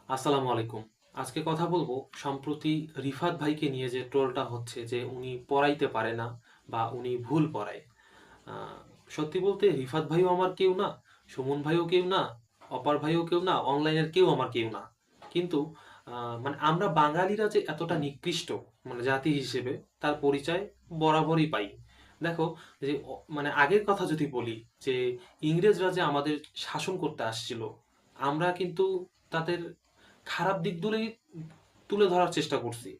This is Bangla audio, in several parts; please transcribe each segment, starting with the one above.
আসসালামু আলাইকুম। আজকে কথা বলবো সম্প্রতি রিফাত ভাইকে নিয়ে যে ট্রোলটা হচ্ছে যে উনি পড়াইতে পারে না বা উনি ভুল পড়ায়। আহ, সত্যি বলতে রিফাত ভাইও আমার কেউ না, সুমন ভাইও কেউ না, অপার ভাইও কেউ না, অনলাইনের কেউ আমার কেউ না। কিন্তু মানে আমরা বাঙালিরা যে এতটা নিকৃষ্ট মানে জাতি হিসেবে তার পরিচয় বরাবরই পাই। দেখো যে মানে আগের কথা যদি বলি যে ইংরেজরা যে আমাদের শাসন করতে আসছিল, আমরা কিন্তু তাদের খারাপ দিকগুলোই তুলে ধরার চেষ্টা করছি,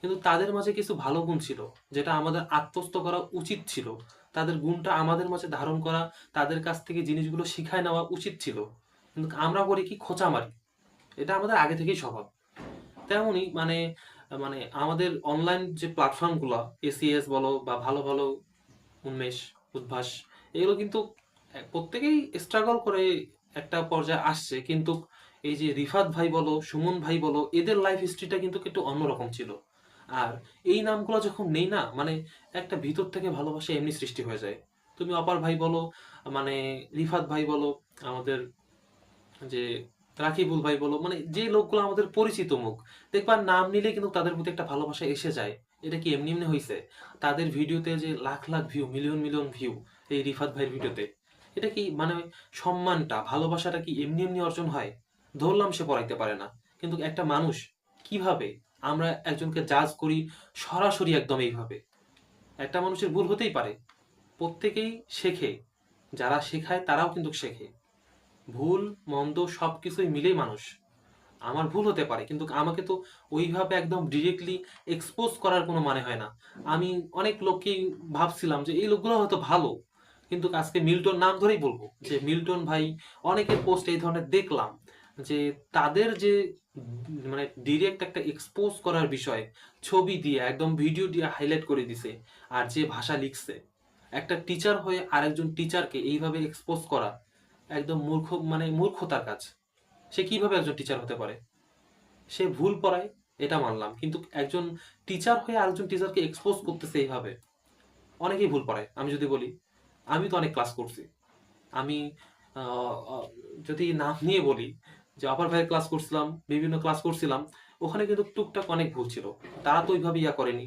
কিন্তু তাদের মাঝে কিছু ভালো গুণ ছিল যেটা আমাদের আত্মস্থ করা উচিত ছিল। তাদের গুণটা আমাদের মাঝে ধারণ করা, তাদের কাছ থেকে জিনিসগুলো শিখায় নেওয়া উচিত ছিল। কিন্তু আমরা করি কি, খোঁচা মারি। এটা আমাদের আগে থেকেই স্বভাব। তেমনই মানে মানে আমাদের অনলাইন যে প্ল্যাটফর্মগুলো, এসিএস বলো বা ভালো ভালো উন্মেষ, উদ্ভাস, এগুলো কিন্তু প্রত্যেকেই স্ট্রাগল করে একটা পর্যায়ে আসছে। কিন্তু এই যে রিফাত ভাই বলো, সুমন ভাই বলো, এদের লাইফ হিস্ট্রিটা কিন্তু একটু অন্যরকম ছিল। আর এই নামগুলো যখন নেই না, মানে একটা ভিতর থেকে ভালোবাসা এমনি সৃষ্টি হয়ে যায়। তুমি অপার ভাই বলো, মানে রিফাত ভাই বলো, আমাদের যে রাকিবুল ভাই বলো, মানে যে লোকগুলো আমাদের পরিচিত মুখ, দেখবা নাম নিলে কিন্তু তাদের প্রতি একটা ভালোবাসা এসে যায়। এটা কি এমনি এমনি হয়েছে? তাদের ভিডিওতে যে lakh lakh view, million million view এই রিফাত ভাইয়ের ভিডিওতে, এটা কি মানে সম্মানটা, ভালোবাসাটা কি এমনি এমনি অর্জন হয়? ধরলাম সে পড়াইতে পারে না, কিন্তু একটা মানুষ কিভাবে আমরা একজনকে জাজ করি সরাসরি একদম এইভাবে? একটা মানুষের ভুল হতেই পারে, প্রত্যেকেই শেখে, যারা শেখায় তারাও কিন্তু শেখে। ভুল মন্দ সবকিছুই মিলেই মানুষ। আমার ভুল হতে পারে, কিন্তু আমাকে তো ওইভাবে একদম ডিরেক্টলি এক্সপোজ করার কোনো মানে হয় না। আমি অনেক লোককেই ভাবছিলাম যে এই লোকগুলো হয়তো ভালো, কিন্তু আজকে মিল্টন নাম ধরেই বলবো যে মিল্টন ভাই, অনেকের পোস্ট এই ধরনের দেখলাম যে তাদের যে মানে ডিরেক্ট একটা এক্সপোজ করার বিষয়, ছবি দিয়ে একদম ভিডিও দিয়ে হাইলাইট করে দিছে। আর যে ভাষা লিখছে, একটা টিচার হয়ে আরেকজন টিচারকে এইভাবে এক্সপোজ করা একদম মূর্খ, মানে মূর্খতার কাজ। সে কিভাবে একজন টিচার হতে পারে? সে ভুল পড়ায়, এটা মানলাম, কিন্তু একজন টিচার হয়ে আরেকজন টিচারকে এক্সপোজ করতেছে এইভাবে। অনেকেই ভুল পড়ায়। আমি যদি বলি, আমি তো অনেক ক্লাস করছি। আমি আহ, আহ, যদি নাম নিয়ে বলি, যে আপার ভাইয়ের ক্লাস করছিলাম, বিভিন্ন ক্লাস করছিলাম, ওখানে কিন্তু টুকটাক অনেক ভুল ছিল। তারা তো ওইভাবে ইয়া করেনি।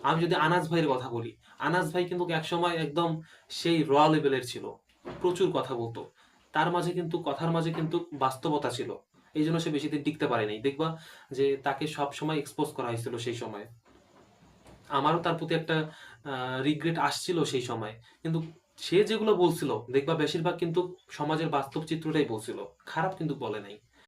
আমি যদি আনাস ভাইয়ের কথা বলি, আনাস ভাই কিন্তু একসময় একদম সেই র লেভেলের ছিল, প্রচুর কথা বলতো। তার মাঝে কিন্তু কথার মাঝে কিন্তু বাস্তবতা ছিল। এই জন্য সে বেশি দিন টিকতে পারে নাই, দেখবা যে তাকে সব সময় এক্সপোজ করা হয়েছিল সেই সময়। আমারও তার প্রতি একটা রিগ্রেট আসছিল সেই সময়। কিন্তু সে যেগুলো বলছিল দেখবা বেশিরভাগ কিন্তু সমাজের বাস্তব চিত্রটাই বলছিল, খারাপ কিন্তু বলে নাই।